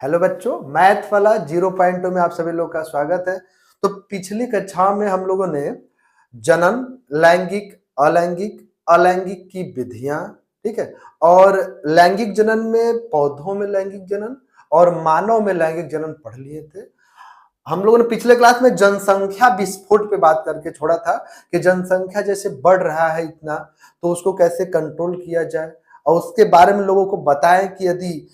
Hello बच्चों, math वाला 0.2 में आप सभी लोग का स्वागत है। तो पिछली कक्षा में हम लोगों ने जनन, लैंगिक, अलैंगिक, अलैंगिक की विधियां, ठीक है, और लैंगिक जनन में पौधों में लैंगिक जनन और मानव में लैंगिक जनन पढ़ लिए थे। हम लोगों ने पिछले क्लास में जनसंख्या विस्फोट पे बात करके छोड़ा था कि जनसंख्या जैसे बढ़ रहा है इतना, तो उसको कैसे कंट्रोल किया जाए, और उसके बारे में लोगों को बताएं कि यदि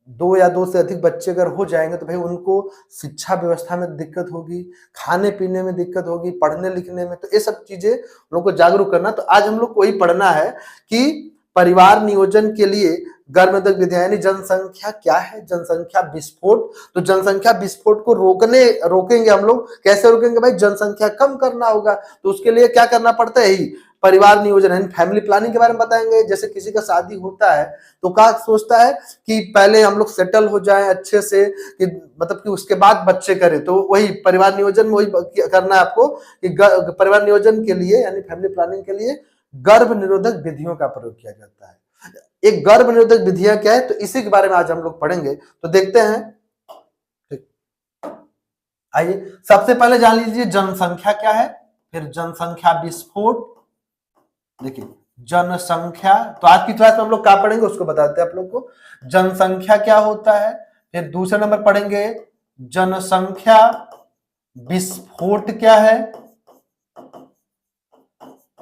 2 या 2 से अधिक बच्चे अगर हो जाएंगे तो भाई उनको शिक्षा व्यवस्था में दिक्कत होगी, खाने पीने में दिक्कत होगी, पढ़ने लिखने में। तो ये सब चीजें लोगों को जागरूक करना। तो आज हम लोग को वही पढ़ना है कि परिवार नियोजन के लिए गर्भनिरोधक विधियां, यानी जनसंख्या क्या है, जनसंख्या विस्फोट। तो जनसंख्या विस्फोट को रोकेंगे हम लोग। कैसे रोकेंगे भाई? जनसंख्या कम करना होगा। तो उसके लिए क्या करना पड़ता है? ही परिवार नियोजन यानी फैमिली प्लानिंग के बारे में बताएंगे। जैसे किसी का शादी होता है तो क्या सोचता है कि पहले हम लोग सेटल हो जाएं अच्छे से, कि मतलब कि उसके बाद बच्चे करें। तो वही परिवार नियोजन में वही करना है आपको कि परिवार नियोजन के लिए यानी फैमिली प्लानिंग के लिए गर्भ निरोधक विधियों का प्रयोग किया जाता है। एक गर्भ निरोधक विधियां क्या है, तो इसी के बारे में आज हम लोग पढ़ेंगे। तो देखते हैं, ठीक, आइए सबसे पहले जान लीजिए जनसंख्या क्या है, फिर जनसंख्या विस्फोट। देखिए जनसंख्या, तो आज की क्लास में हम लोग क्या पढ़ेंगे उसको बताते हैं आप लोग को। जनसंख्या क्या होता है, फिर दूसरे नंबर पढ़ेंगे जनसंख्या विस्फोट क्या है,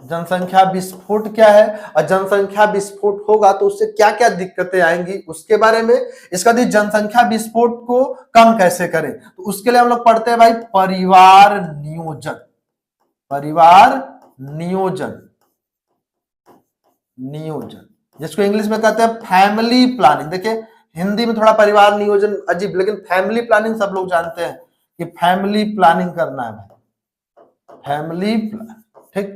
जनसंख्या विस्फोट क्या है, और जनसंख्या विस्फोट होगा तो उससे क्या क्या दिक्कतें आएंगी उसके बारे में। इसका भी जनसंख्या विस्फोट को कम कैसे करें, तो उसके लिए हम लोग पढ़ते हैं भाई परिवार नियोजन। परिवार नियोजन, नियोजन जिसको इंग्लिश में कहते हैं फैमिली प्लानिंग। देखिए हिंदी में थोड़ा परिवार नियोजन अजीब, लेकिन फैमिली प्लानिंग सब लोग जानते हैं कि फैमिली प्लानिंग करना है भाई, फैमिली प्लान, ठीक।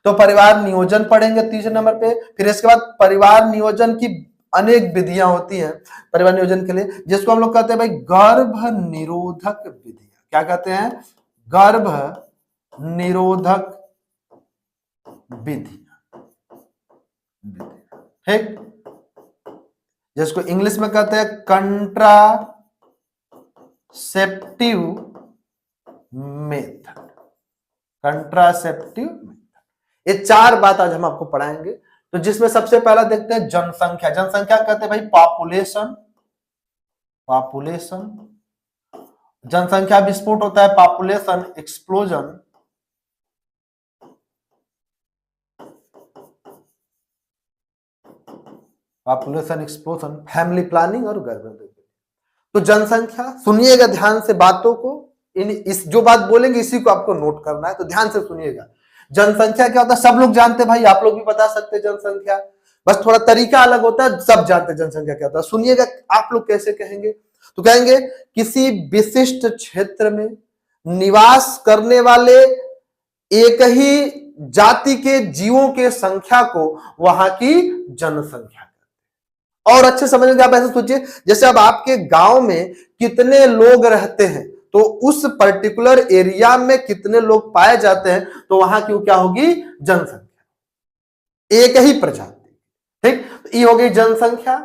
तो परिवार नियोजन पढ़ेंगे तीसरे नंबर पे। फिर इसके बाद परिवार नियोजन की अनेक विधियां होती हैं परिवार नियोजन के लिए, जिसको हम लोग कहते हैं भाई गर्भ निरोधक विधियां। क्या कहते हैं? गर्भ निरोधक विधियां, ठीक, जिसको इंग्लिश में कहते हैं कंट्रासेप्टिव मेथड। कंट्रासेप्टिव मेथड, ये चार बात आज हम आपको पढ़ाएंगे। तो जिसमें सबसे पहला देखते हैं जनसंख्या। जनसंख्या कहते हैं भाई पॉपुलेशन। पॉपुलेशन, जनसंख्या विस्फोट होता है population explosion. Population explosion, family planning और गर्भनिरोधक। तो जनसंख्या, सुनिएगा ध्यान से बातों को, इस जो बात बोलेंगे इसी को आपको नोट करना है, तो ध्यान से सुनिएगा। जनसंख्या क्या होता है सब लोग जानते हैं भाई, आप लोग भी बता सकते हैं जनसंख्या, बस थोड़ा तरीका अलग होता है। सब जानते हैं जनसंख्या क्या होता है। सुनिएगा आप लोग कैसे कहेंगे, तो कहेंगे किसी विशिष्ट क्षेत्र में निवास करने वाले एक ही जाति के जीवों के संख्या को वहां की जनसंख्या। और अच्छे समझने के आप ऐसे सोचिए, जैसे अब आपके गांव में कितने लोग रहते हैं तो उस पर्टिकुलर एरिया में कितने लोग पाए जाते हैं, तो वहां की क्या होगी? जनसंख्या, एक ही प्रजाति, ठीक। तो ये हो गई जनसंख्या।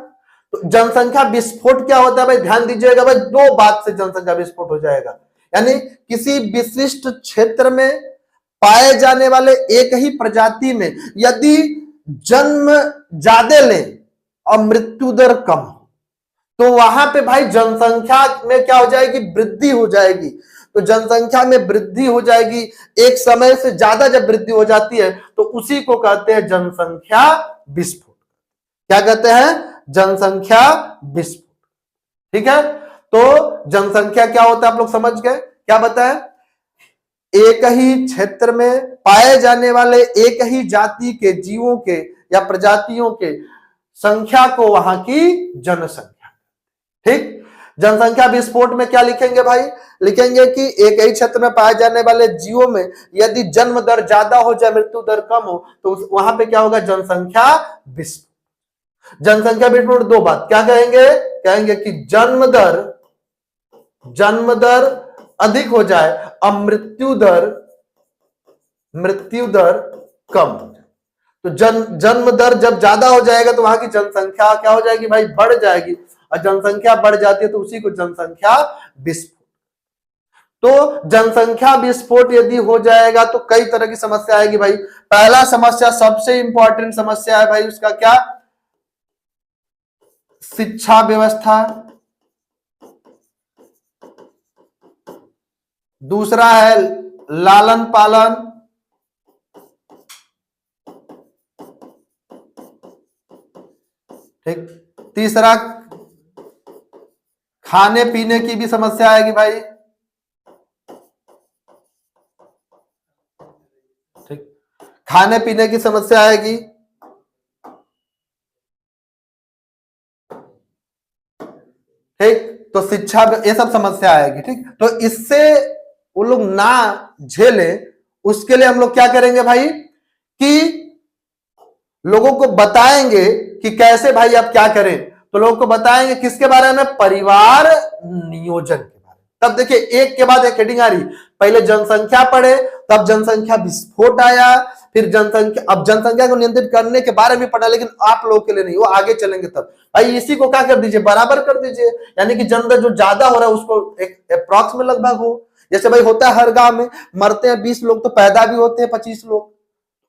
तो जनसंख्या विस्फोट क्या होता है भाई? ध्यान दीजिएगा भाई, दो बात से जनसंख्या विस्फोट हो जाएगा। यानी किसी विशिष्ट क्षेत्र में पाए जाने वाले एक ही प्रजाति में यदि जन्म ज्यादा लें और मृत्यु दर कम हो, तो वहां पे भाई जनसंख्या में क्या हो जाएगी? वृद्धि हो जाएगी। तो जनसंख्या में वृद्धि हो जाएगी, एक समय से ज्यादा जब वृद्धि हो जाती है तो उसी को कहते हैं जनसंख्या विस्फोट। क्या कहते हैं? जनसंख्या विस्फोट, ठीक है। तो जनसंख्या क्या होता है आप लोग समझ गए। क्या बताएं? एक ही क्षेत्र में पाए जाने वाले एक ही जाति के जीवों के या प्रजातियों के संख्या को वहां की जनसंख्या, ठीक। जनसंख्या विस्फोट में क्या लिखेंगे भाई? लिखेंगे कि एक ही क्षेत्र में पाए जाने वाले जीवों में यदि जन्म दर ज्यादा हो जाए मृत्यु दर कम हो, तो वहां पे क्या होगा? जनसंख्या विस्फोट। जनसंख्या विस्फोट दो बात क्या कहेंगे? कहेंगे कि जन्म दर अधिक हो जाए और मृत्यु दर कम हो जाए। तो जन्म दर जब ज्यादा हो जाएगा तो वहां की जनसंख्या क्या हो जाएगी भाई? बढ़ जाएगी। और जनसंख्या बढ़ जाती है तो उसी को जनसंख्या विस्फोट। तो जनसंख्या विस्फोट यदि हो जाएगा तो कई तरह की समस्या आएगी भाई। पहला समस्या, सबसे इंपॉर्टेंट समस्या है भाई उसका क्या, शिक्षा व्यवस्था। दूसरा है लालन पालन। ठीक। तीसरा खाने पीने की भी समस्या आएगी भाई। ठीक, खाने पीने की समस्या आएगी। ठीक, तो शिक्षा, ये सब समस्या आएगी। ठीक, तो इससे वो लोग ना झेले उसके लिए हम लोग क्या करेंगे भाई कि लोगों को बताएंगे कि कैसे भाई आप क्या करें। तो लोगों को बताएंगे किसके बारे में, परिवार नियोजन के बारे में। तब देखिए एक के बाद एक हेडिंग आ रही, पहले जनसंख्या पढ़े, तब जनसंख्या विस्फोट आया, फिर जनसंख्या, अब जनसंख्या को नियंत्रित करने के बारे में पढ़ा, लेकिन आप लोगों के लिए नहीं, वो आगे चलेंगे तब। भाई इसी को क्या कर दीजिए, बराबर कर दीजिए, यानी कि जनता जो ज्यादा हो रहा है उसको एक अप्रॉक्स में लगभग हो। जैसे भाई होता है हर गांव में, मरते हैं 20 लोग तो पैदा भी होते हैं 25 लोग,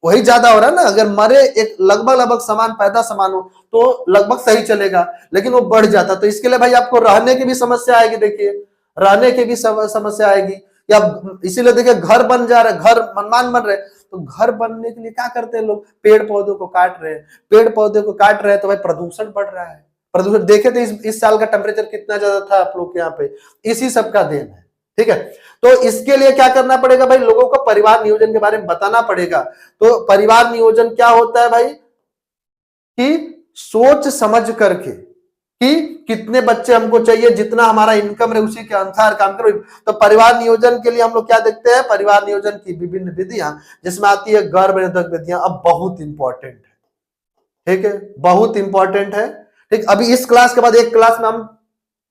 वही ज्यादा हो रहा है ना। अगर मरे एक लगभग समान, पैदा समान हो तो लगभग सही चलेगा, लेकिन वो बढ़ जाता। तो इसके लिए भाई आपको रहने की भी समस्या आएगी। देखिए रहने की भी समस्या आएगी, या इसीलिए देखिए घर बन जा रहे, घर मनमान बन रहे, तो घर बनने के लिए क्या करते हैं लोग, पेड़ पौधों को काट रहे हैं। पेड़ पौधे को काट रहे हैं तो भाई प्रदूषण बढ़ रहा है। प्रदूषण देखे थे इस साल का टेम्परेचर कितना ज्यादा था आप लोग के यहाँ पे, इसी सब का देन है। ठीक है, तो इसके लिए क्या करना पड़ेगा भाई, लोगों को परिवार नियोजन के बारे में बताना पड़ेगा। तो परिवार नियोजन क्या होता है भाई, कि सोच समझ करके कि कितने बच्चे हमको चाहिए, जितना हमारा इनकम रहे उसी के अनुसार काम करो। तो परिवार नियोजन के लिए हम लोग क्या देखते हैं, परिवार नियोजन की विभिन्न विधियां, जिसमें आती है गर्भनिरोधक विधियां। अब बहुत इंपॉर्टेंट है, ठीक है, बहुत इंपॉर्टेंट है। ठीक, अभी इस क्लास के बाद एक क्लास में हम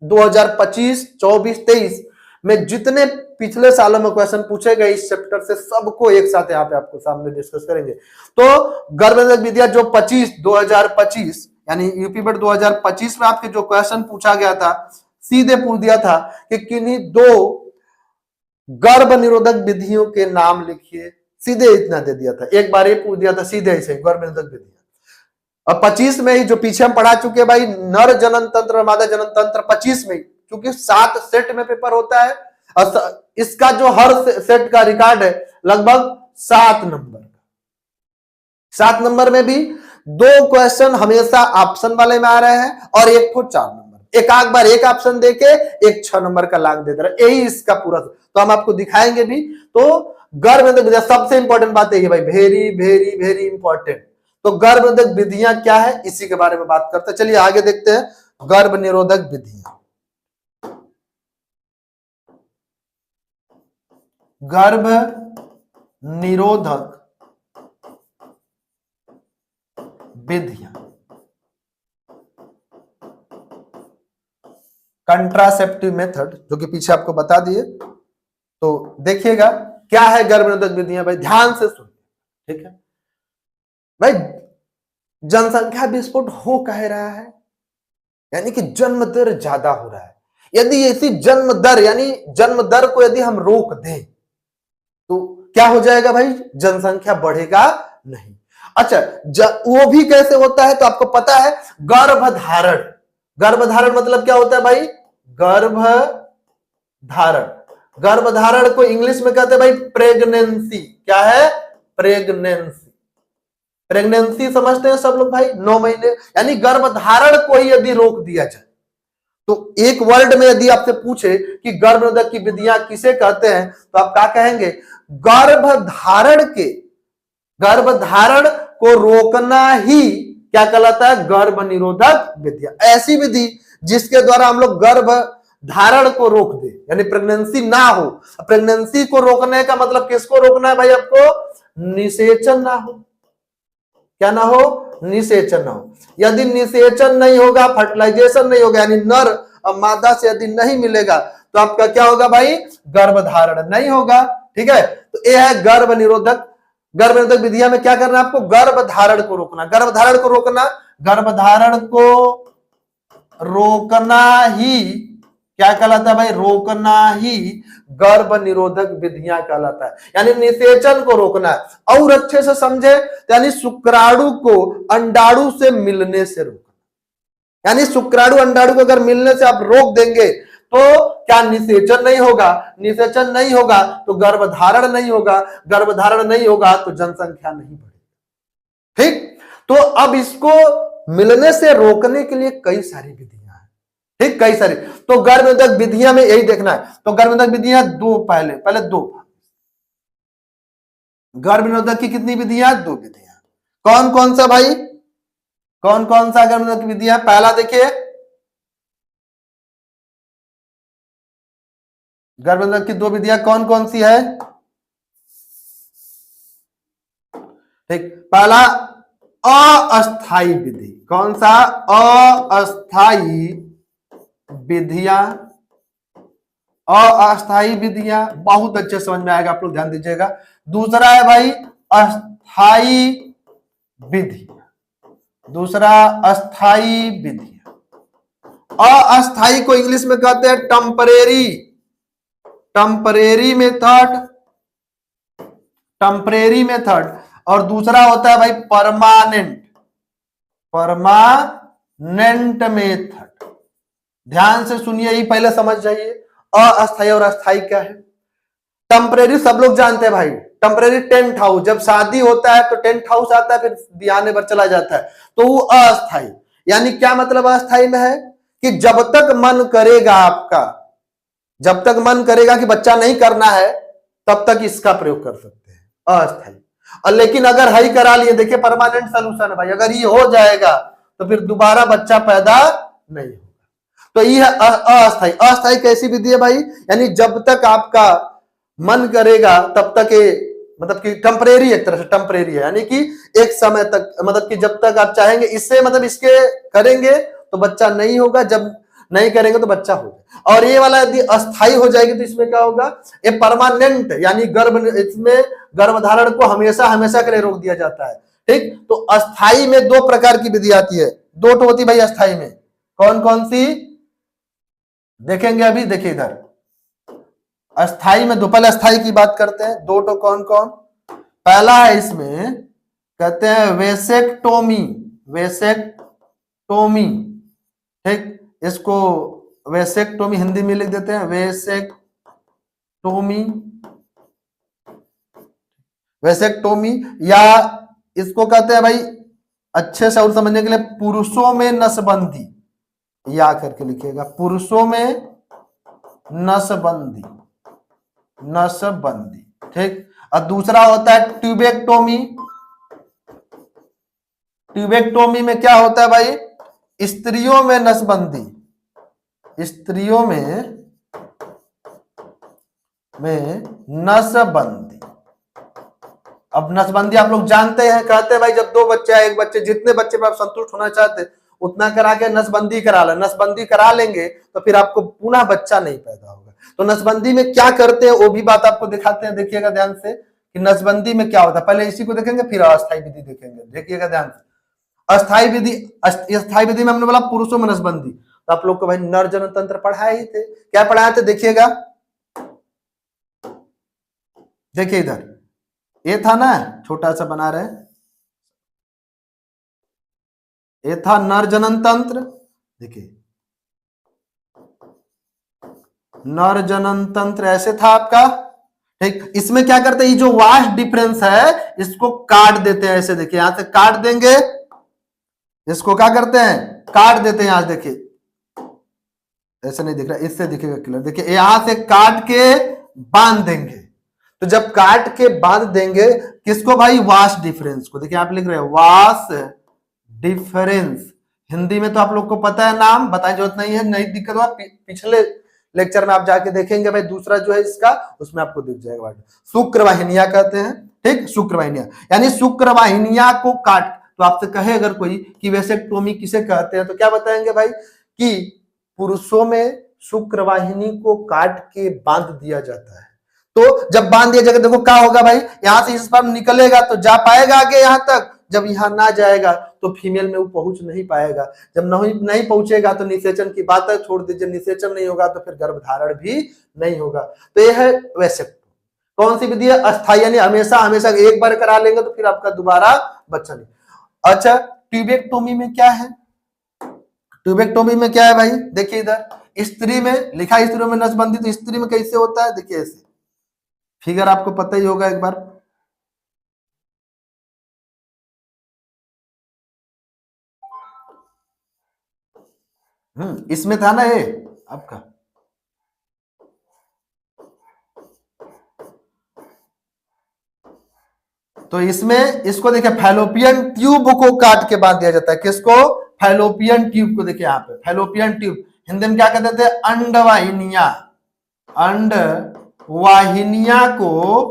2025, 24, 23 में जितने पिछले सालों में क्वेश्चन पूछे गए इस चैप्टर से, सबको एक साथ यहाँ पे आपको सामने डिस्कस करेंगे। तो गर्भनिरोधक विधियां जो 2025 यानी यूपी बोर्ड 2025 में आपके जो क्वेश्चन पूछा गया था, सीधे पूछ दिया था कि किन्हीं 2 गर्भ निरोधक विधियों के नाम लिखिए। सीधे इतना दे दिया था, एक बार ये पूछ दिया था सीधे ऐसे गर्भ निरोधक विधियां। और 25 में ही जो पीछे हम पढ़ा चुके हैं भाई, नर जनन तंत्र और मादा जनन तंत्र, 25 में, क्योंकि 7 सेट में पेपर होता है और इसका जो हर सेट का रिकॉर्ड है लगभग 7 नंबर का। 7 नंबर में भी 2 क्वेश्चन हमेशा ऑप्शन वाले में आ रहे हैं और एक को 4 नंबर, एक आध बार एक ऑप्शन देके एक 6 नंबर का लाग देता है। यही इसका पूरा, तो हम आपको दिखाएंगे भी। तो गर्भनिरोधक सबसे इंपॉर्टेंट बात है भाई, वेरी वेरी वेरी इंपॉर्टेंट। तो गर्भनिरोधक विधियां क्या है, इसी के बारे में बात करते हैं। चलिए आगे देखते हैं गर्भ निरोधक विधियां। गर्भ निरोधक विधियां, कंट्रासेप्टिव मेथड, जो कि पीछे आपको बता दिए। तो देखिएगा क्या है गर्भनिरोधक विधियां भाई, ध्यान से सुनिए। ठीक है भाई, जनसंख्या विस्फोट हो कह रहा है, यानी कि जन्म दर ज्यादा हो रहा है। यदि ऐसी जन्म दर, यानी जन्म दर को यदि हम रोक दें तो क्या हो जाएगा भाई, जनसंख्या बढ़ेगा नहीं। अच्छा, वो भी कैसे होता है तो आपको पता है, गर्भधारण। गर्भधारण मतलब क्या होता है भाई, गर्भधारण। गर्भधारण को इंग्लिश में कहते हैं भाई प्रेगनेंसी। क्या है, प्रेगनेंसी। प्रेगनेंसी समझते हैं सब लोग भाई, 9 महीने, यानी गर्भधारण को ही यदि रोक दिया जाए तो एक वर्ड में यदि आपसे पूछे कि गर्भनिरोधक की विधियां किसे कहते हैं तो आप क्या कहेंगे, गर्भधारण को रोकना ही क्या कहलाता है, गर्भ निरोधक विधियां। ऐसी विधि जिसके द्वारा हम लोग गर्भ धारण को रोक दे, यानी प्रेगनेंसी ना हो। प्रेगनेंसी को रोकने का मतलब किसको रोकना है भाई, आपको निषेचन ना हो। क्या ना हो, निषेचन ना हो। यदि निषेचन नहीं होगा, फर्टिलाइजेशन नहीं होगा, यानी नर और मादा से यदि नहीं मिलेगा तो आपका क्या होगा भाई, गर्भधारण नहीं होगा। ठीक है, तो यह है गर्भ निरोधक। गर्भनिरोधक विधियां में क्या करना है आपको, गर्भधारण को रोकना। गर्भधारण को रोकना, गर्भधारण को रोकना ही क्या कहलाता है भाई? रोकना ही गर्भ निरोधक विधियां कहलाता है, यानी निषेचन को रोकना है। और अच्छे से समझे, यानी शुक्राणु को अंडाणु से मिलने से रोकना, यानी शुक्राणु अंडाणु को अगर मिलने से आप रोक देंगे तो क्या निषेचन नहीं होगा? निषेचन नहीं होगा तो गर्भधारण नहीं होगा, गर्भधारण नहीं होगा तो जनसंख्या नहीं बढ़ेगी। ठीक, तो अब इसको मिलने से रोकने के लिए कई सारी विधियां हैं। ठीक, कई सारी। तो गर्भनिरोधक विधियां में यही देखना है। तो गर्भनिरोधक विधियां दो, पहले दो। गर्भनिरोधक की कितनी विधियां? दो विधियां। कौन कौन सा भाई? कौन कौन सा गर्भनिरोधक विधियां? पहला देखिए, गर्भनिरोधक की दो विधियां कौन कौन सी है? ठीक, पहला अस्थाई विधि। कौन सा? अस्थाई विधियां। अस्थाई विधियां बहुत अच्छे समझ में आएगा, आप लोग ध्यान दीजिएगा। दूसरा है भाई अस्थाई विधियां। दूसरा अस्थाई विधियां। अस्थाई को इंग्लिश में कहते हैं temporary, temporary method, temporary method. और दूसरा होता है भाई परमानेंट, परमानेंट मेथड। ध्यान से सुनिए, ही पहले समझ जाइए अस्थाई और अस्थाई क्या है। टेम्परेरी सब लोग जानते हैं भाई, टेम्परेरी टेंट हाउस, जब शादी होता है तो टेंट हाउस आता है, फिर बियाने पर चला जाता है, तो वो अस्थाई। यानी क्या मतलब अस्थाई में है? कि जब तक मन करेगा आपका, जब तक मन करेगा कि बच्चा नहीं करना है, तब तक इसका प्रयोग कर सकते हैं, अस्थाई। और लेकिन अगर हाई करा लिए, देखिए परमानेंट सोल्यूशन है भाई, अगर ये हो जाएगा तो फिर दोबारा बच्चा पैदा नहीं होगा। तो ये है अस्थाई। अस्थाई कैसी विधि है भाई? यानी जब तक आपका मन करेगा तब तक ये, मतलब कि टेम्परेरी, एक तरह से टेम्परेरी है, यानी कि एक समय तक, मतलब कि जब तक आप चाहेंगे, इससे मतलब इसके करेंगे तो बच्चा नहीं होगा, जब नहीं करेंगे तो बच्चा होगा। और ये वाला यदि अस्थाई हो जाएगी तो इसमें क्या होगा? ये परमानेंट, यानी इसमें गर्भधारण को हमेशा हमेशा के लिए रोक दिया जाता है। ठीक, तो अस्थाई में दो प्रकार की विधि आती है, दो तो होती भाई अस्थाई में। कौन कौन सी देखेंगे अभी? देखिए इधर अस्थाई में दो, पहले अस्थाई की बात करते हैं। दो तो कौन कौन? पहला है इसमें कहते हैं वेसेक्टोमी, वेसेक्टोमी। ठीक, इसको वेसेक्टोमी हिंदी में लिख देते हैं, वेसेक्टोमी, वेसेक्टोमी। या इसको कहते हैं भाई अच्छे से और समझने के लिए पुरुषों में नसबंदी, या करके लिखिएगा, पुरुषों में नसबंदी, नसबंदी। ठीक, और दूसरा होता है ट्यूबेक्टोमी। ट्यूबेक्टोमी में क्या होता है भाई? स्त्रियों में नसबंदी, स्त्रियों में नसबंदी। अब नसबंदी आप लोग जानते हैं, कहते हैं भाई जब दो बच्चे, एक बच्चे, जितने बच्चे पर आप संतुष्ट होना चाहते उतना करा के नसबंदी करा ले। नसबंदी करा लेंगे तो फिर आपको पुनः बच्चा नहीं पैदा होगा। तो नसबंदी में क्या करते हैं वो भी बात आपको दिखाते हैं, देखिएगा ध्यान से कि नसबंदी में क्या होता है। पहले इसी को देखेंगे, फिर अस्थाई विधि देखेंगे, देखिएगा ध्यान से। अस्थाई विधि, अस्थाई विधि में हमने बोला पुरुषों में नसबंदी, तो आप लोग को भाई नर जनन तंत्र पढ़ाए ही थे। क्या पढ़ाए थे? देखिएगा, देखिए इधर ये था ना, छोटा सा बना रहे, ये था नर जनन तंत्र। देखिए नर जनन तंत्र ऐसे था आपका। ठीक, इसमें क्या करते हैं, ये जो वास्ट डिफरेंस है इसको काट देते हैं, ऐसे देखिए, यहां से काट देंगे, इसको क्या करते हैं? काट देते हैं। यहां देखिए, ऐसे नहीं दिख रहा, इससे दिखेगा क्लियर। देखिए यहां से काट के बांध देंगे। तो जब काट के बांध देंगे किसको भाई? वास्ट डिफरेंस को। देखिए आप लिख रहे हैं वास्ट डिफरेंस, हिंदी में तो आप लोग को पता है, नाम बताने जरूरत नहीं है, नहीं दिक्कत हुआ पिछले लेक्चर में आप जाके देखेंगे भाई, दूसरा जो है इसका, उसमें आपको दिख जाएगा। शुक्रवाहिनियां कहते हैं। ठीक, शुक्रवाहिनियां, यानी शुक्रवाहिनियां को काट, तो आपसे कहे अगर कोई कि वेसेक्टोमी किसे कहते हैं, तो क्या बताएंगे भाई? कि पुरुषों में शुक्रवाहिनी को काट के बांध दिया जाता है। तो जब बांध दिया जाएगा, देखो क्या होगा भाई, यहां से स्पर्म निकलेगा तो जा पाएगा आगे यहां तक, जब यहाँ ना जाएगा तो फीमेल में वो पहुंच नहीं पाएगा। जब नहीं पहुंचेगा तो निषेचन की बात है, छोड़ दीजिए। निषेचन नहीं होगा तो फिर गर्भधारण भी नहीं होगा। तो ये है वैसेक्टोमी। कौन सी विधि है? अस्थायी, यानी हमेशा हमेशा एक बार करा लेंगे तो फिर आपका दोबारा बच्चा नहीं। अच्छा, ट्यूबेक्टोमी में क्या है? ट्यूबेक्टोमी में क्या है भाई? देखिए इधर स्त्री में लिखा है, स्त्रियों में नसबंदी। तो स्त्री में कैसे होता है? देखिए ऐसे, फिगर आपको पता ही होगा एक बार। इसमें था ना ये आपका, तो इसमें इसको देखिए फैलोपियन ट्यूब को काट के बांध दिया जाता है। किसको? फैलोपियन ट्यूब को। देखिए यहाँ पे फैलोपियन ट्यूब, हिंदी में क्या कहते थे? अंडवाहिनिया। अंडवाहिनिया को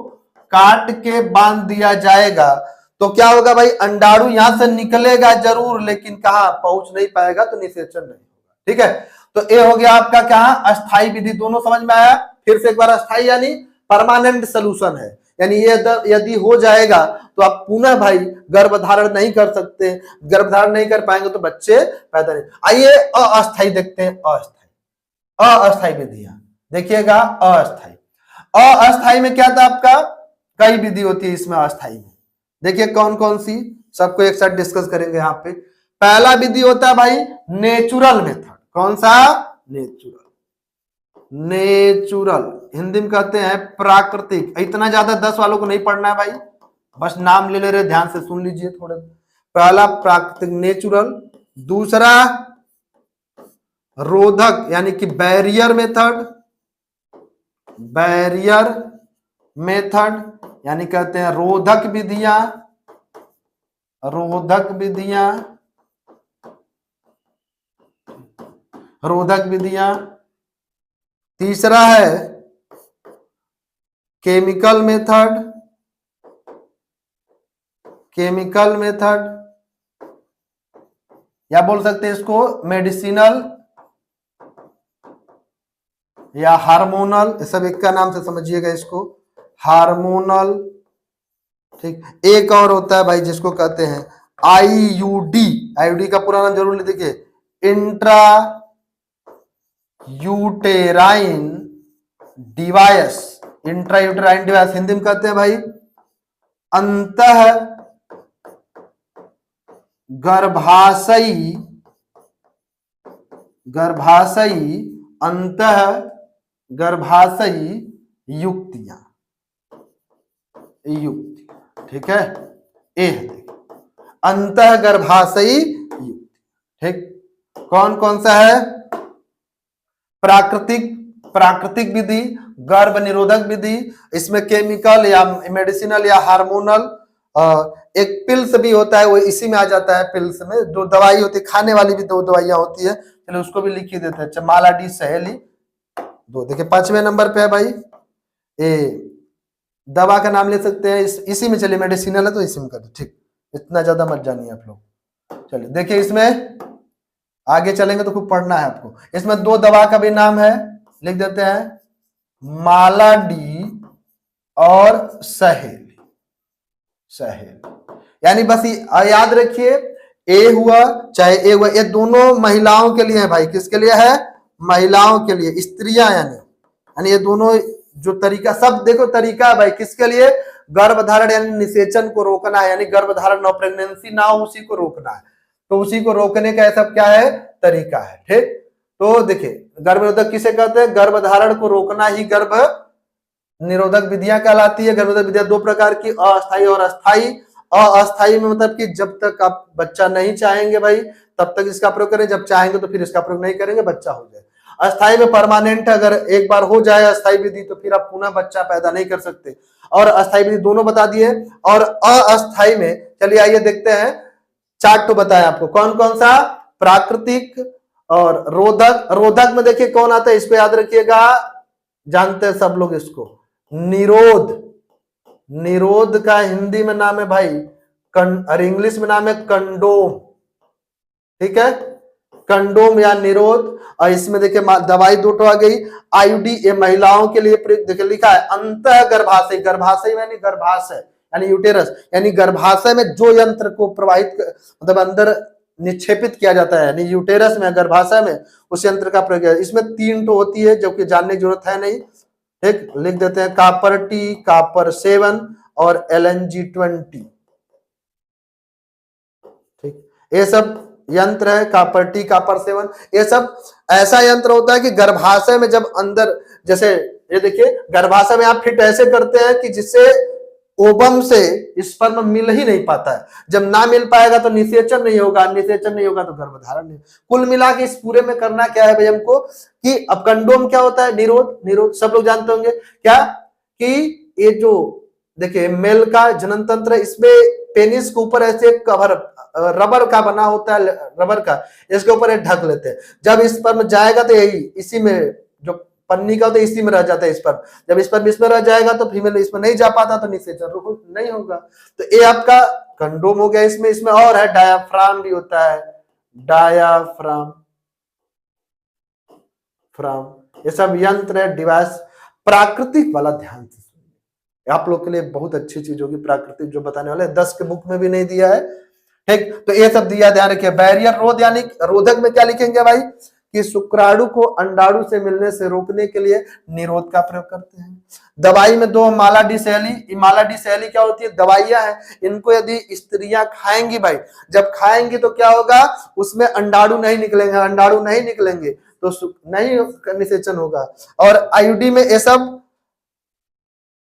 काट के बांध दिया जाएगा तो क्या होगा भाई? अंडाणु यहां से निकलेगा जरूर, लेकिन कहां पहुंच नहीं पाएगा, तो निषेचन नहीं होगा। ठीक है, तो ये हो गया आपका क्या? अस्थाई विधि। दोनों समझ में आया? फिर से एक बार, अस्थाई यानी परमानेंट सोल्यूशन है, यानी ये यदि हो जाएगा तो आप पुनः भाई गर्भधारण नहीं कर सकते। गर्भधारण नहीं कर पाएंगे तो बच्चे पैदा नहीं। आइए अस्थाई देखते हैं। अस्थाई विधियां देखिएगा। अस्थाई में क्या था आपका? कई विधि होती है इसमें अस्थाई में। देखिए कौन कौन सी, सबको एक साथ डिस्कस करेंगे यहाँ पे। पहला विधि होता है भाई नेचुरल मेथड। कौन सा? नेचुरल हिंदी में कहते हैं प्राकृतिक। इतना ज्यादा 10 वालों को नहीं पढ़ना है भाई, बस नाम ले रहे, ध्यान से सुन लीजिए थोड़े। पहला प्राकृतिक नेचुरल, दूसरा रोधक यानी कि बैरियर मेथड। बैरियर मेथड यानी कहते हैं रोधक विधियां। रोधक विधियां, रोधक विधियां। तीसरा है केमिकल मेथड। केमिकल मेथड या बोल सकते हैं इसको मेडिसिनल या हार्मोनल, सब एक का नाम से समझिएगा इसको, हार्मोनल। ठीक, एक और होता है भाई जिसको कहते हैं आईयूडी। आईयूडी का पूरा नाम जरूर लिखिए, intra uterine device. Intra uterine device Hindi में कहते हैं भाई अंतः गर्भाशयी, गर्भाशयी अंतः गर्भाशयी युक्तियां। युक्ति, ठीक है, ए है अंतः गर्भाशयी युक्ति। ठीक, कौन कौन सा है? प्राकृतिक विधि, गर्भ निरोधक विधि, इसमें केमिकल या मेडिसिनल या हार्मोनल। एक पिल्स भी होता है, वो इसी में आ जाता है। पिल्स में जो दवाई होती है, खाने वाली भी 2 दवाइयां होती है, चलो उसको भी लिख ही देते हैं। चमाला डी सहेली 2। देखिए 5वें नंबर पे है भाई, ए दवा का नाम ले सकते हैं, इसी में चलिए, मेडिसिनल है तो इसी में कर दो। ठीक, इतना ज्यादा मत जानिए आप लोग। चलिए देखिए इसमें आगे चलेंगे तो खूब पढ़ना है आपको। इसमें 2 दवा का भी नाम है, लिख देते हैं, माला डी और सहेली। यानी बस याद रखिए, ए हुआ चाहे ए हुआ, ये दोनों महिलाओं के लिए है भाई। किसके लिए है? महिलाओं के लिए, स्त्रियां यानी ये दोनों जो तरीका, सब देखो तरीका है भाई। किसके लिए? गर्भधारण यानी निषेचन को रोकना है, यानी गर्भधारण न प्रेगनेंसी ना हो उसी को रोकना है। तो उसी को रोकने का सब क्या है? तरीका है। ठीक, तो देखिए गर्भ निरोधक किसे कहते हैं? गर्भधारण को रोकना ही गर्भ निरोधक विधियां कहलाती है। गर्भनिरोधक विधियां 2 प्रकार की, अस्थायी और अस्थायी। अस्थायी में मतलब कि जब तक आप बच्चा नहीं चाहेंगे भाई तब तक इसका प्रयोग करें, जब चाहेंगे तो फिर इसका प्रयोग नहीं करेंगे, बच्चा हो जाए। अस्थायी में परमानेंट, अगर एक बार हो जाए अस्थायी विधि तो फिर आप पुनः बच्चा पैदा नहीं कर सकते। और अस्थायी विधि दोनों बता दिए। और अस्थायी में चलिए आइए देखते हैं, चार्ट तो बताया आपको कौन कौन सा, प्राकृतिक और रोधक। रोधक में देखिए कौन आता है, इसको याद रखिएगा, जानते हैं सब लोग इसको, निरोध। निरोध का हिंदी में नाम है भाई और इंग्लिश में नाम है कंडोम। ठीक है, कंडोम या निरोध। और इसमें देखिए दवाई 2 आ गई। आईयूडी ये महिलाओं के लिए देखिए लिखा है अंतः गर्भाशय। गर्भाशय यानी गर्भाशय यानी यूटेरस, यानी गर्भाशय में जो यंत्र को प्रवाहित मतलब अंदर निक्षेपित किया जाता है, यानी यूटेरस में, गर्भाशय में उस यंत्र का प्रयोग है। इसमें 3 तो होती है जो कि जानने की जरूरत है नहीं, ठीक, लिख देते हैं कॉपर टी, कॉपर 7 और LNG20, ठीक, ये सब यंत्र है, कॉपर टी, कॉपर 7, ये सब ऐसा यंत्र होता है कि गर्भाशय में जब अंदर, जैसे ये देखिए गर्भाशय में आप फिट ऐसे करते हैं कि जिससे ओवम से स्पर्म मिल ही नहीं पाता है, जब ना मिल पाएगा तो निषेचन नहीं होगा, निषेचन नहीं होगा तो गर्भधारण नहीं। कुल मिला के इस पूरे में करना क्या है भाई हमको, कि अब कंडोम क्या होता है, निरोध, निरोध सब लोग जानते होंगे क्या, कि ये जो देखिए मेल का जनन तंत्र, इसमें पेनिस के ऊपर ऐसे कवर रबर का बना होता है, रबर का, इसके ऊपर ढक लेते हैं, जब स्पर्म जाएगा तो यही इसी में जो पन्नी का होता है इसी में रह जाता है स्पर्म, जब स्पर्म इसमें रह जाएगा तो फीमेल इसमें नहीं जा पाता तो निषेचन नहीं होगा। तो ये आपका कंडोम हो गया। इसमें और है डायाफ्राम भी होता है, डायाफ्राम, ये सब यंत्र है, डिवाइस। प्राकृतिक वाला ध्यान से सुनिए, आप लोग के लिए बहुत अच्छी चीज होगी प्राकृतिक जो बताने वाले, 10 के बुक में भी नहीं दिया है, ठीक, तो ये सब दिया, ध्यान रखिए। बैरियर रोध, यानी रोधक में क्या लिखेंगे भाई, कि शुक्राणु को अंडाणु से मिलने से रोकने के लिए निरोध का प्रयोग करते हैं। दवाई में 2 मालाडिसैली, मालाडिसैली क्या होती है, दवाइयां हैं, इनको यदि स्त्रियां खाएंगी भाई, जब खाएंगी तो क्या होगा, उसमें अंडाणु नहीं निकलेंगे, अंडाणु नहीं निकलेंगे तो नहीं निषेचन होगा। और आईयूडी में ये सब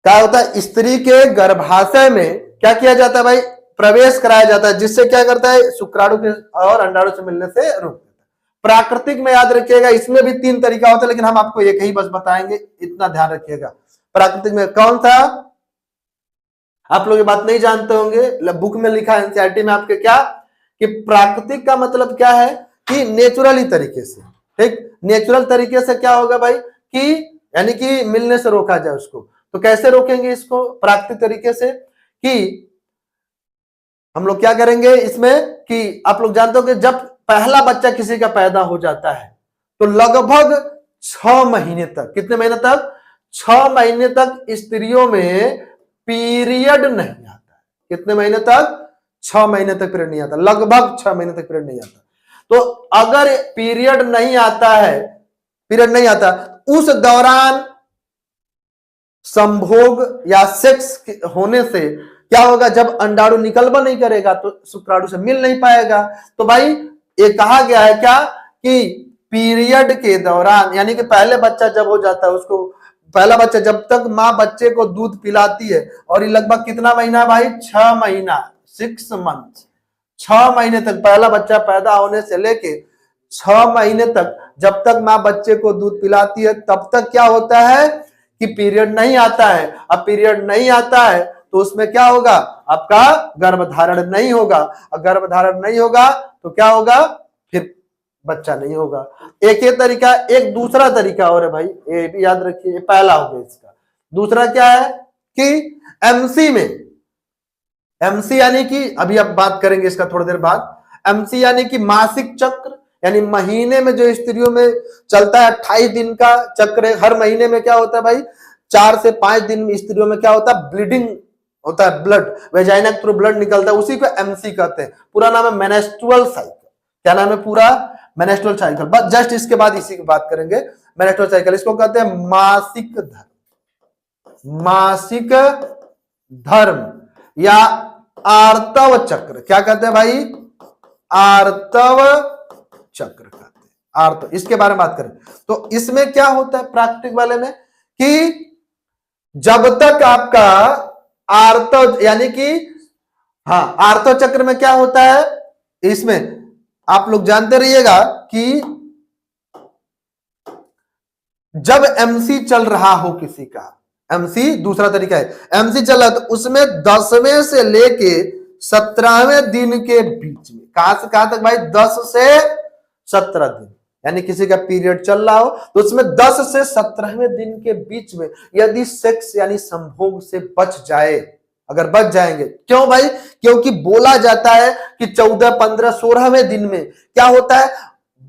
क्या होता है, स्त्री के गर्भाशय में क्या किया जाता है भाई, प्रवेश कराया जाता है, जिससे क्या करता है, शुक्राणु के और अंडाणु से मिलने से रोक देता है। प्राकृतिक में याद रखिएगा, इसमें भी 3 तरीका होता है, लेकिन हम आपको एक ही बस बताएंगे, इतना ध्यान रखिएगा। प्राकृतिक में कौन था, आप लोग ये बात नहीं जानते होंगे, बुक में लिखा है एनसीईआरटी में आपके क्या, कि प्राकृतिक का मतलब क्या है, कि नेचुरली तरीके से, ठीक, नेचुरल तरीके से क्या होगा भाई, कि यानी कि मिलने से रोका जाए उसको। तो कैसे रोकेंगे इसको प्राकृतिक तरीके से, कि हम लोग क्या करेंगे इसमें, कि आप लोग जानते हो कि जब पहला बच्चा किसी का पैदा हो जाता है तो लगभग 6 महीने तक, कितने महीने तक, 6 महीने तक स्त्रियों में पीरियड नहीं आता। कितने महीने तक, 6 महीने तक पीरियड नहीं आता, लगभग 6 महीने तक पीरियड नहीं आता। तो अगर पीरियड नहीं आता है, पीरियड नहीं आता, उस दौरान संभोग या सेक्स होने से क्या होगा, जब अंडाणु निकलवा नहीं करेगा तो शुक्राणु से मिल नहीं पाएगा। तो भाई ये कहा गया है क्या, कि पीरियड के दौरान, यानी कि पहले बच्चा जब हो जाता है उसको, पहला बच्चा जब तक माँ बच्चे को दूध पिलाती है, और ये लगभग कितना महीना भाई, 6 महीना, 6 मंथ, 6 महीने तक, पहला बच्चा पैदा होने से लेके 6 महीने तक जब तक माँ बच्चे को दूध पिलाती है, तब तक क्या होता है कि पीरियड नहीं आता है। अब पीरियड नहीं आता है तो उसमें क्या होगा, आपका गर्भधारण नहीं होगा, और गर्भधारण नहीं होगा तो क्या होगा, फिर बच्चा नहीं होगा। एक ये तरीका, एक दूसरा तरीका और है भाई, ये भी याद रखिए, पहला हो गया, इसका दूसरा क्या है, कि एमसी में, एमसी यानी कि अभी आप बात करेंगे इसका थोड़ी देर बाद, एमसी यानी कि मासिक चक्र, यानी महीने में जो स्त्रियों में चलता है 28 दिन का चक्र है। हर महीने में क्या होता है भाई, 4 से 5 दिन में स्त्रियों में क्या होता है, ब्लीडिंग होता है, ब्लड, वेजाइना के थ्रू ब्लड निकलता है, उसी को एमसी कहते हैं। पूरा नाम है मेनेस्ट्रुअल साइकिल। क्या नाम है पूरा, मेनेस्ट्रुअल साइकिल। बस जस्ट इसके बाद इसी की बात करेंगे, मेनेस्ट्रुअल साइकिल, इसको कहते हैं मासिक धर्म, मासिक धर्म या आर्तव चक्र। क्या कहते हैं भाई, आर्तव चक्र कहते हैं, आर्तव। इसके बारे में बात करें तो इसमें क्या होता है प्राकृतिक वाले में, कि जब तक आपका आर्तव, यानी कि हाँ, आर्तव चक्र में क्या होता है, इसमें आप लोग जानते रहिएगा कि जब एमसी चल रहा हो किसी का, एमसी दूसरा तरीका है, एमसी चल रहा है तो उसमें 10वें से लेके 17वें दिन के बीच में, कहां से कहां तक भाई, 10 से 17 दिन, यानी किसी का पीरियड चल रहा हो तो उसमें 10 से 17वें दिन के बीच में यदि सेक्स यानी संभोग से बच जाए, अगर बच जाएंगे, क्यों भाई, क्योंकि बोला जाता है कि 14, 15, 16वें दिन में क्या होता है,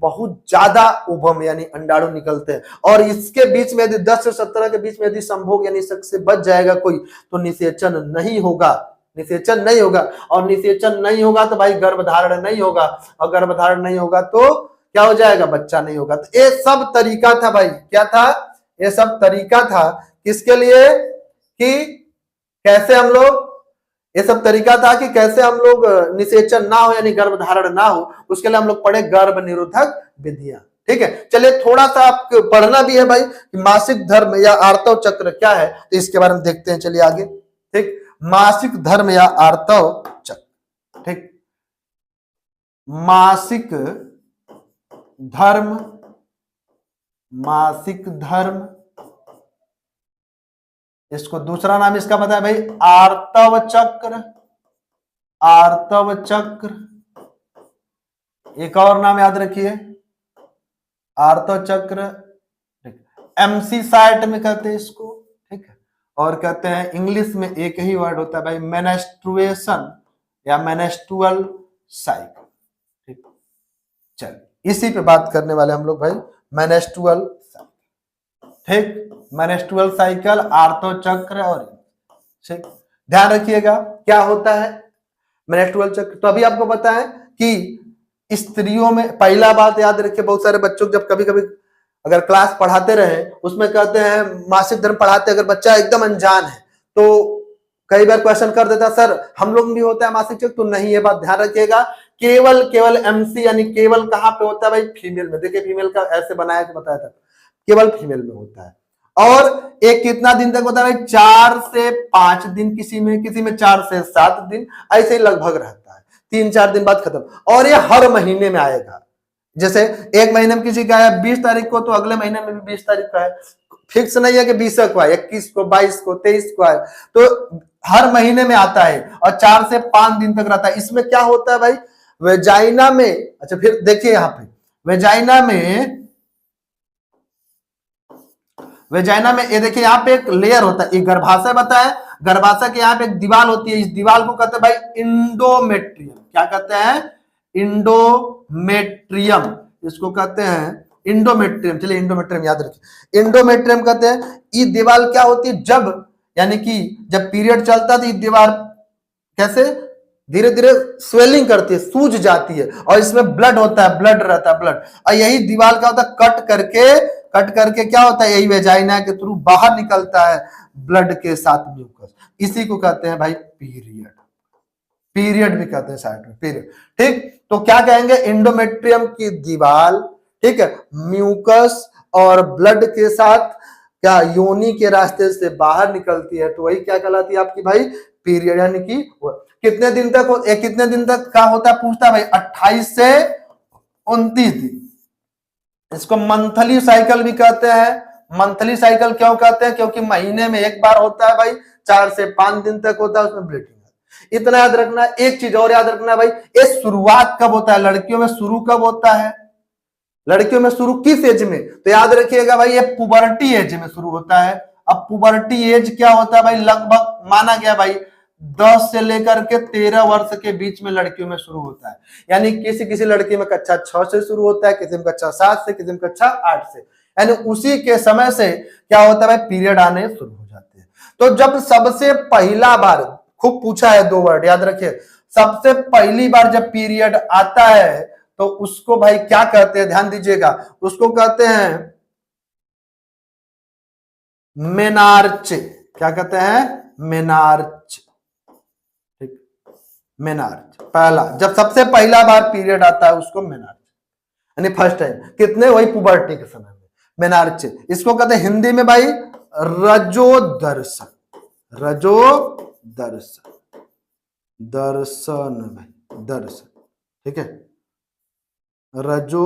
बहुत ज्यादा उभम यानी अंडाणु निकलते हैं। और इसके बीच में यदि 10 से 17 के बीच में यदि संभोग यानी सेक्स से बच जाएगा कोई, तो निषेचन नहीं होगा, निषेचन नहीं होगा। और निषेचन नहीं होगा तो भाई गर्भधारण नहीं होगा, और गर्भधारण नहीं होगा तो क्या हो जाएगा, बच्चा नहीं होगा। तो ये सब तरीका था भाई, क्या था, ये सब तरीका था किसके लिए, कि कैसे हम लोग, ये सब तरीका था कि कैसे हम लोग निषेचन ना हो यानी गर्भधारण ना हो, उसके लिए हम लोग पढ़े गर्भ निरोधक विधियां। ठीक है, चलिए थोड़ा सा आपको पढ़ना भी है भाई कि मासिक धर्म या आर्तव चक्र क्या है, तो इसके बारे में देखते हैं, चलिए आगे। ठीक, मासिक धर्म या आर्तव चक्र। ठीक, मासिक धर्म, मासिक धर्म, इसको दूसरा नाम इसका बताया भाई आर्तव चक्र, आर्तव चक्र। एक और नाम याद रखिए आर्तव चक्र, एमसी साइट में कहते हैं इसको। ठीक है, और कहते हैं इंग्लिश में एक ही वर्ड होता है भाई मेनेस्ट्रुएशन या मेनेस्ट्रुअल साइकिल। ठीक, चलिए इसी पे बात करने वाले हम लोग भाई, मेनेस्ट्रुअल साइकिल। ठीक, मेनेस्ट्रुअल साइकिल, आर्तव चक्र। और ठीक, ध्यान रखिएगा क्या होता है मेनेस्ट्रुअल चक्र। तो अभी आपको पता है कि स्त्रियों में, पहला बात याद रखिए, बहुत सारे बच्चों को जब कभी कभी अगर क्लास पढ़ाते रहे उसमें कहते हैं मासिक धर्म पढ़ाते, अगर बच्चा एकदम अनजान है तो कई बार क्वेश्चन कर देता सर हम लोग भी होता है मासिक चक्र, तो नहीं, ये बात ध्यान रखिएगा, केवल एमसी यानी केवल कहां पे होता है भाई, फीमेल में। देखिए फीमेल का ऐसे बनाया कि बताया था, केवल फीमेल में होता है। और एक कितना दिन तक होता है भाई, 4 से 5 दिन, किसी में 4 से 7 दिन, ऐसे ही लगभग रहता है, 3-4 दिन बाद खत्म। और ये हर महीने में आएगा, जैसे एक महीने में किसी का है 20 तारीख को, तो अगले महीने में भी 20 तारीख का है, फिक्स नहीं है कि 20 को है, 21 को, 22 को, 23 को है, तो हर महीने में आता है और 4 से 5 दिन तक रहता है। इसमें क्या होता है भाई, वेजाइना में, अच्छा फिर देखिए यहाँ पे वेजाइना में ये देखिए यहाँ पे एक लेयर होता है, एक गर्भाशय बताया, गर्भाशय के यहाँ पे एक दीवार होती है, इस दीवार को कहते हैं भाई इंडोमेट्रियम। क्या कहते हैं, इंडोमेट्रियम, इसको कहते हैं इंडोमेट्रियम। चलिए इंडोमेट्रियम याद रखिए, इंडोमेट्रियम कहते हैं। ये दीवार क्या होती है, जब यानी कि जब पीरियड चलता है तो ये दीवार कैसे धीरे धीरे स्वेलिंग करती है, सूज जाती है, और इसमें ब्लड होता है, ब्लड रहता है, ब्लड। और यही दीवार क्या होता है, कट करके क्या होता है, यही वेजाइना के थ्रू बाहर निकलता है ब्लड के साथ म्यूकस। इसी को कहते हैं भाई पीरियड, पीरियड भी कहते हैं साइड में, पीरियड। ठीक, तो क्या कहेंगे, इंडोमेट्रियम की दीवार, ठीक है, म्यूकस और ब्लड के साथ क्या योनि के रास्ते से बाहर निकलती है, तो वही क्या कहलाती है आपकी भाई पीरियड। यानी कि कितने दिन तक का होता है, पूछता है भाई 28 से 29 दिन। इसको मंथली साइकिल भी कहते हैं। मंथली साइकिल क्यों कहते हैं, क्योंकि महीने में एक बार होता है भाई, 4 से 5 दिन तक होता है, उसमें ब्लीडिंग। इतना याद रखना। एक चीज और याद रखना भाई, ये शुरुआत कब होता है, लड़कियों में शुरू कब होता है, लड़कियों में शुरू किस एज में, तो याद रखिएगा भाई ये पुबर्टी एज में शुरू होता है। अब पुबर्टी एज क्या होता है भाई, लगभग माना गया भाई 10 से लेकर के 13 वर्ष के बीच में लड़कियों में शुरू होता है। यानी किसी लड़की में कक्षा 6 से शुरू होता है, किसी में कक्षा 7 से, किसी में कक्षा 8 से, यानी उसी के समय से क्या होता है भाई, पीरियड आने शुरू हो जाते हैं। तो जब सबसे पहला बार, खूब पूछा है 2 वर्ड याद रखिए, सबसे पहली बार जब पीरियड आता है तो उसको भाई क्या कहते हैं, ध्यान दीजिएगा, उसको कहते हैं मेनार्च। क्या कहते हैं, मेनार्च। ठीक, मेनार्च पहला, जब सबसे पहला बार पीरियड आता है उसको मेनार्च, यानी फर्स्ट टाइम, कितने, वही पुबर्टी के समय में, मेनार्च। इसको कहते हैं हिंदी में भाई रजोदर्शन, रजोदर्शन, दर्शन भाई, दर्शन। ठीक है, रजो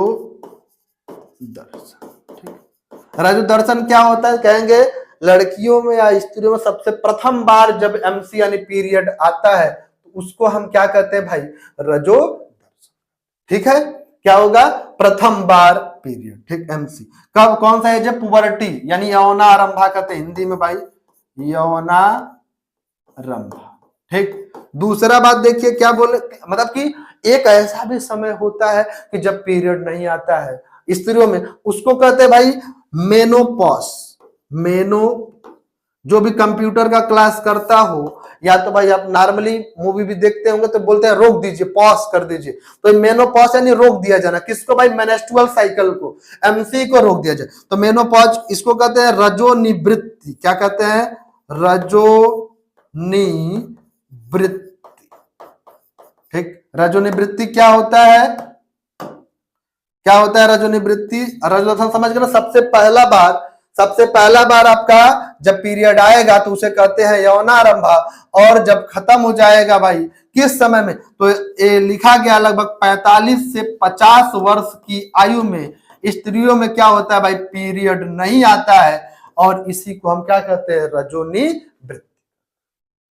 दर्शन। ठीक, रजो दर्शन क्या होता है, कहेंगे लड़कियों में या स्त्रियों में सबसे प्रथम बार जब एमसी यानी पीरियड आता है तो उसको हम क्या कहते हैं भाई, रजो दर्शन। ठीक है, क्या होगा, प्रथम बार पीरियड। ठीक, एमसी कब, कौन सा एज है, पुबर्टी यानी यौनारंभा कहते हैं हिंदी में भाई, यौनारंभा। ठीक, दूसरा बात देखिए क्या बोले, मतलब कि एक ऐसा भी समय होता है कि जब पीरियड नहीं आता है स्त्रियों में, उसको कहते हैं भाई मेनोपॉज। मेनो, जो भी कंप्यूटर का क्लास करता हो, या तो भाई आप नॉर्मली मूवी भी देखते होंगे तो बोलते हैं रोक दीजिए, पॉज कर दीजिए। तो मेनोपॉज यानी रोक दिया जाना, किसको भाई? मेनेस्ट्रुअल साइकिल को, एमसी को रोक दिया जाए। तो मेनोपॉज इसको कहते हैं रजोनिवृत्ति। क्या कहते हैं? रजोनिवृत्ति। ठीक, रजोनिवृत्ति क्या होता है? क्या होता है रजोनिवृत्ति? रजोनिवृत्ति समझ गए ना? सबसे पहला बार आपका जब पीरियड आएगा तो उसे कहते हैं यौनारंभ, और जब खत्म हो जाएगा भाई किस समय में? तो ये लिखा गया लगभग 45 से 50 वर्ष की आयु में स्त्रियों में क्या होता है भाई? पीरियड नहीं आता है, और इसी को हम क्या कहते हैं? रजोनिवृत्ति।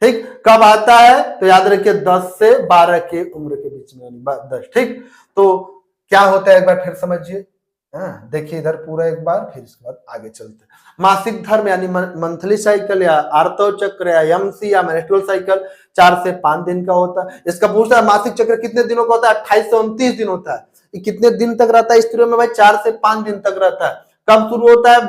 ठीक, कब आता है? तो याद रखिए 10 से 12 के उम्र के बीच में, 10। ठीक, तो क्या होता है एक बार फिर समझिए। देखिए इधर पूरा एक बार, फिर इसके बाद आगे चलते हैं। मासिक धर्म यानी मंथली साइकिल या आर्तव चक्र या एमसी या मेनेस्ट्रुअल साइकिल 4 से 5 दिन का होता है। इसका पूछता है मासिक चक्र कितने दिनों का होता है? 28 से 29 दिन होता है। ये कितने दिन तक रहता है स्त्रियों में भाई? 4 से 5 दिन तक रहता है। कब शुरू होता है?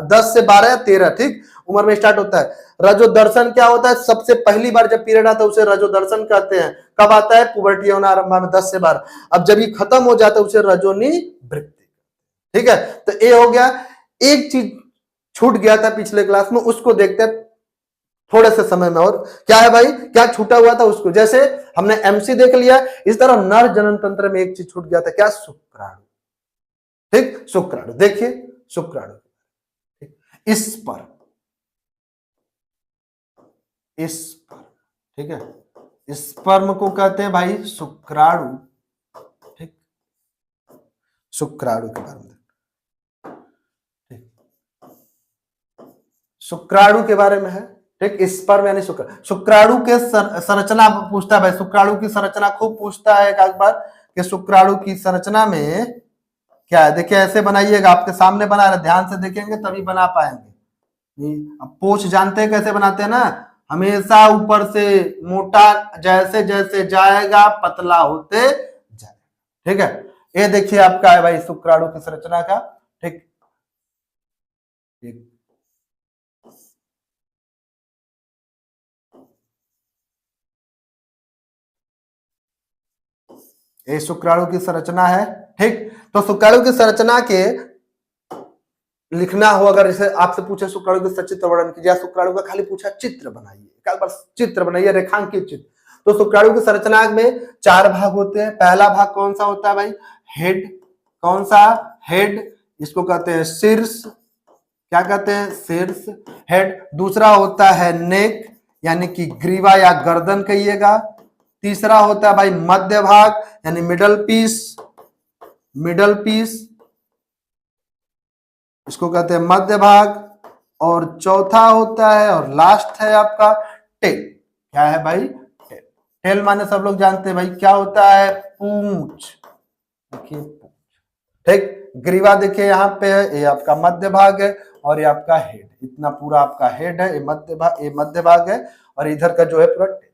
10 से 12 या 13 ठीक उम्र में स्टार्ट होता है। रजो दर्शन क्या होता है? सबसे पहली बार जब पीरियड आता है उसे रजो दर्शन कहते हैं। कब आता है? पुबर्टी यौनारंभ में 10 से 12। अब जब ये खत्म हो जाता है उसे रजोनिवृत्ति। ठीक है, तो ये हो गया। एक चीज छूट गया था पिछले क्लास में, उसको देखते हैं थोड़े से समय में। और क्या है भाई? क्या छूटा हुआ था उसको? जैसे हमने एमसी देख लिया, इस तरह नर जनन तंत्र में एक चीज छूट गया था। क्या? शुक्राणु। ठीक, शुक्राणु। देखिए शुक्राणु, स्पर्म, ठीक है, स्पर्म को कहते हैं भाई शुक्राणु। ठीक, शुक्राणु के बारे में, शुक्राणु के बारे में है। ठीक, स्पर्म यानी शुक्राणु के संरचना पूछता है भाई। शुक्राणु की संरचना खूब पूछता है एक बार कि शुक्राणु की संरचना में क्या है। देखिए ऐसे बनाइएगा, आपके सामने बना रहे, ध्यान से देखेंगे तभी बना पाएंगे। अब पोछ जानते हैं कैसे बनाते हैं ना? हमेशा ऊपर से मोटा जैसे जैसे जाएगा पतला होते जाएगा। ठीक है, ये देखिए आपका है भाई शुक्राणु की संरचना का। ठीक, ये शुक्राणु की संरचना है। ठीक, तो शुक्राणु की संरचना के लिखना हो, अगर जैसे आपसे पूछे शुक्राणु के सचित्र वर्णन कीजिए, शुक्राणु का खाली पूछा चित्र बनाइए, एक बार चित्र बनाइए, रेखांकित चित्र। तो शुक्राणु की संरचना में 4 भाग होते हैं। पहला भाग कौन सा होता है भाई? हेड। कौन सा? हेड। इसको कहते हैं शीर्ष। क्या कहते हैं? शीर्ष, हेड। दूसरा होता है नेक, यानी कि ग्रीवा या गर्दन कहिएगा। तीसरा होता है भाई मध्य भाग, यानी मिडल पीस। मिडल पीस, इसको कहते हैं मध्य भाग। और चौथा होता है और लास्ट है आपका टेल। क्या है भाई? टेल। टेल माने सब लोग जानते हैं भाई क्या होता है? पूंछ। देखिए पूंछ। ठीक, ग्रीवा देखिए यहाँ पे है, ये आपका मध्य भाग है, और ये आपका हेड। इतना पूरा आपका हेड है, ये मध्य भाग है, और इधर का जो है पूरा टेल।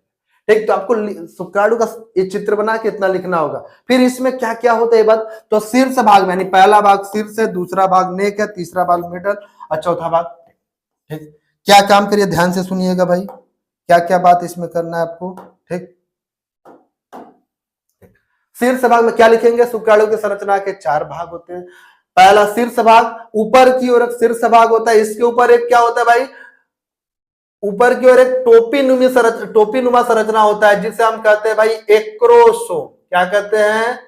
ठीक, तो आपको शुक्राणु का ये चित्र बना के इतना लिखना होगा। फिर इसमें क्या क्या होता है ये बात, तो शीर्ष भाग में, यानी पहला भाग शीर्ष है, दूसरा भाग नेक है, तीसरा भाग मिडल, और चौथा भाग। ठीक, क्या काम करिए, ध्यान से सुनिएगा भाई, क्या क्या बात इसमें करना है आपको। ठीक, शीर्ष भाग में क्या लिखेंगे? शुक्राणु की संरचना के 4 भाग होते हैं। पहला शीर्ष भाग, ऊपर की ओर एक शीर्ष भाग होता है, इसके ऊपर एक क्या होता है भाई? ऊपर की ओर एक टोपी नुमा संरचना होता है, जिसे हम कहते हैं भाई एक्रोसोम। क्या कहते हैं?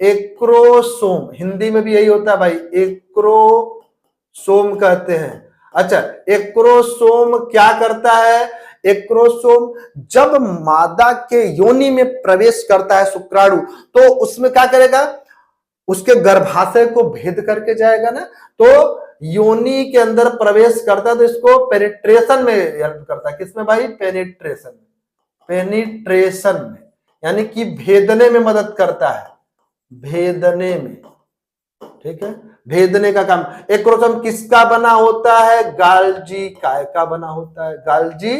एक्रोसोम। हिंदी में भी यही होता है भाई, एक्रोसोम कहते हैं। अच्छा, एक्रोसोम क्या करता है? एक्रोसोम जब मादा के योनि में प्रवेश करता है शुक्राणु, तो उसमें क्या करेगा? उसके गर्भाशय को भेद करके जाएगा ना, तो योनि के अंदर प्रवेश करता है, तो इसको पेनिट्रेशन में हेल्प करता है। किसमें भाई? पेनिट्रेशन में। पेनिट्रेशन में यानी कि भेदने में मदद करता है, भेदने में। ठीक है, भेदने का काम। एक्रोसोम किसका बना होता है? गाल्जी काय का बना होता है। गाल्जी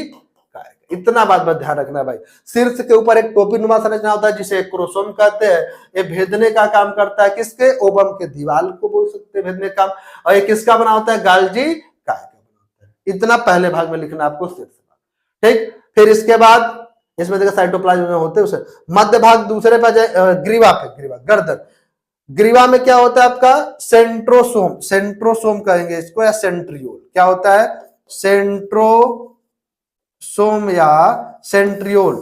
कायिका। इतना बात बस ध्यान रखना भाई। शीर्ष के ऊपर एक टोपी नुमा संरचना होता है जिसे क्रोमोसोम कहते हैं। ये भेदने का काम करता है, किसके? ओवम के दीवार को बोल सकते हैं भेदने का काम। और ये किसका बना होता है? गोल्गी कायिका बना होता है। इतना पहले भाग में लिखना आपको शीर्ष भाग, ठीक। फिर इसके बाद इसमें देखा साइटोप्लाज्म में होते हैं उसे मध्य भाग। दूसरे पर जाए ग्रीवा पे, ग्रीवा गर्दन। ग्रीवा में क्या होता है आपका? सेंट्रोसोम, सेंट्रोसोम कहेंगे इसको, या सेंट्रियोल। क्या होता है? सेंट्रोसोम या सेंट्रियोल,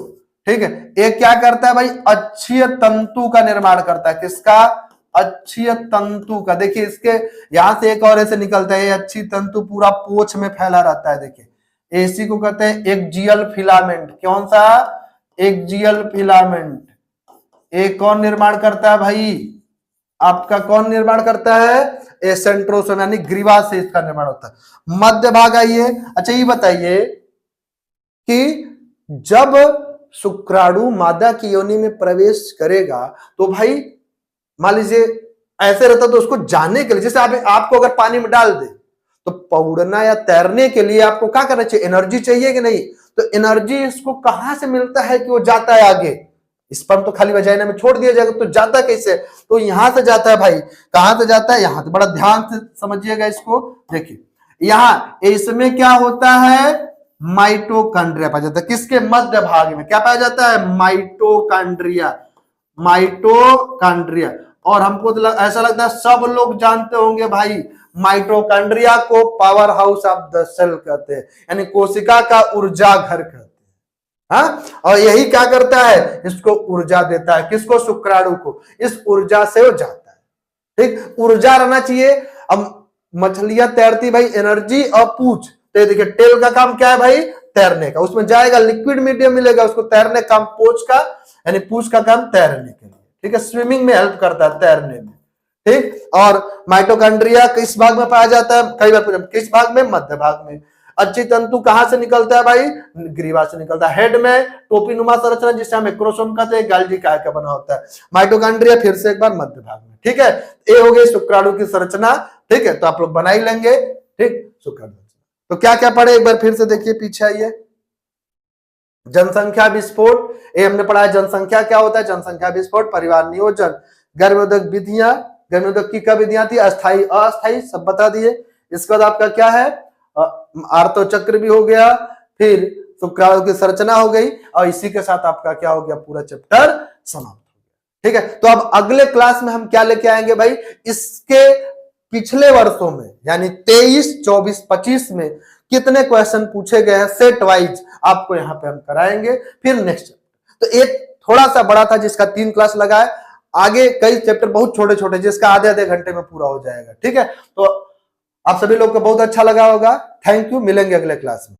ठीक है। ये क्या करता है भाई? अक्षीय तंतु का निर्माण करता है। किसका? अक्षीय तंतु का। देखिए इसके यहां से एक और ऐसे निकलता है, अक्षीय तंतु पूरा पोछ में फैला रहता है। देखिए इसी को कहते हैं एक्जियल फिलामेंट। कौन सा? Axial filament. एक कौन निर्माण करता है भाई? आपका कौन निर्माण करता है? सेंट्रोसोम यानी ग्रीवा से इसका निर्माण होता है। मध्य भाग आइए। अच्छा ये बताइए कि जब शुक्राणु मादा की योनि में प्रवेश करेगा तो भाई मान लीजिए ऐसे रहता तो उसको जाने के लिए, जैसे आपको अगर पानी में डाल दे तो पौड़ना या तैरने के लिए आपको क्या करना चाहिए? एनर्जी चाहिए कि नहीं? तो एनर्जी इसको कहां से मिलता है कि वो जाता है आगे? स्पर्म तो खाली वजाइना में छोड़ दिया जाएगा तो जाता कैसे? तो यहां से जाता है भाई। कहां से जाता है? यहां से। बड़ा ध्यान से समझिएगा इसको। देखिए यहां इसमें क्या होता है? माइटोकॉन्ड्रिया पाया जाता है। किसके? मध्य भाग में क्या पाया जाता है? Mitochondria, mitochondria. और हमको तो ऐसा लगता है सब लोग जानते होंगे भाई, माइटोकॉन्ड्रिया को powerhouse of the cell कहते हैं, यानी कोशिका का ऊर्जा घर कहते हैं। हाँ? और यही क्या करता है? इसको ऊर्जा देता है। किसको? शुक्राणु को। इस ऊर्जा से वो जाता है, ठीक। ऊर्जा रहना चाहिए। अब मछलियां तैरती भाई, एनर्जी और पूछ। तो देखिए टेल का काम क्या है भाई? तैरने का। उसमें जाएगा, लिक्विड मीडियम मिलेगा उसको तैरने का काम। पूछ का यानी पूछ का काम तैरने के लिए, ठीक है। स्विमिंग में हेल्प करता है, तैरने में, ठीक। और माइटोकॉन्ड्रिया किस भाग में पाया जाता है? कई बार पूछा, किस भाग में? मध्य भाग में। अक्षीय तंतु कहां से निकलता है भाई? ग्रीवा से निकलता है। हेड में टोपी नुमा संरचना जिसे हम क्रोमोसोम कहते हैं, गोल्गी कायिका बना होता है। माइटोकॉन्ड्रिया फिर से एक बार मध्य भाग में, ठीक है। ये हो गई शुक्राणु की संरचना, ठीक है। तो आप लोग बना ही लेंगे, ठीक। शुक्राणु तो क्या क्या पढ़े एक बार फिर से देखिए, पीछे आइए। जनसंख्या विस्फोट, ये हमने पढ़ा है। जनसंख्या क्या होता है? जनसंख्या विस्फोट, परिवार नियोजन, गर्भनिरोधक विधियां। गर्भनिरोधक की क्या विधियां थी? अस्थाई अस्थाई, सब बता दिए। इसके बाद आपका क्या है? आर्तो चक्र भी हो गया, फिर शुक्राणु की संरचना हो गई, और इसी के साथ आपका क्या हो गया? पूरा चैप्टर समाप्त हो गया, ठीक है। तो अब अगले क्लास में हम क्या लेके आएंगे भाई? इसके पिछले वर्षों में यानी 23, 24, 25 में कितने क्वेश्चन पूछे गए हैं सेट वाइज, आपको यहाँ पे हम कराएंगे। फिर नेक्स्ट तो एक थोड़ा सा बड़ा था जिसका 3 क्लास लगा है। आगे कई चैप्टर बहुत छोटे छोटे जिसका आधे आधे घंटे में पूरा हो जाएगा, ठीक है। तो आप सभी लोग को बहुत अच्छा लगा होगा। थैंक यू, मिलेंगे अगले क्लास में।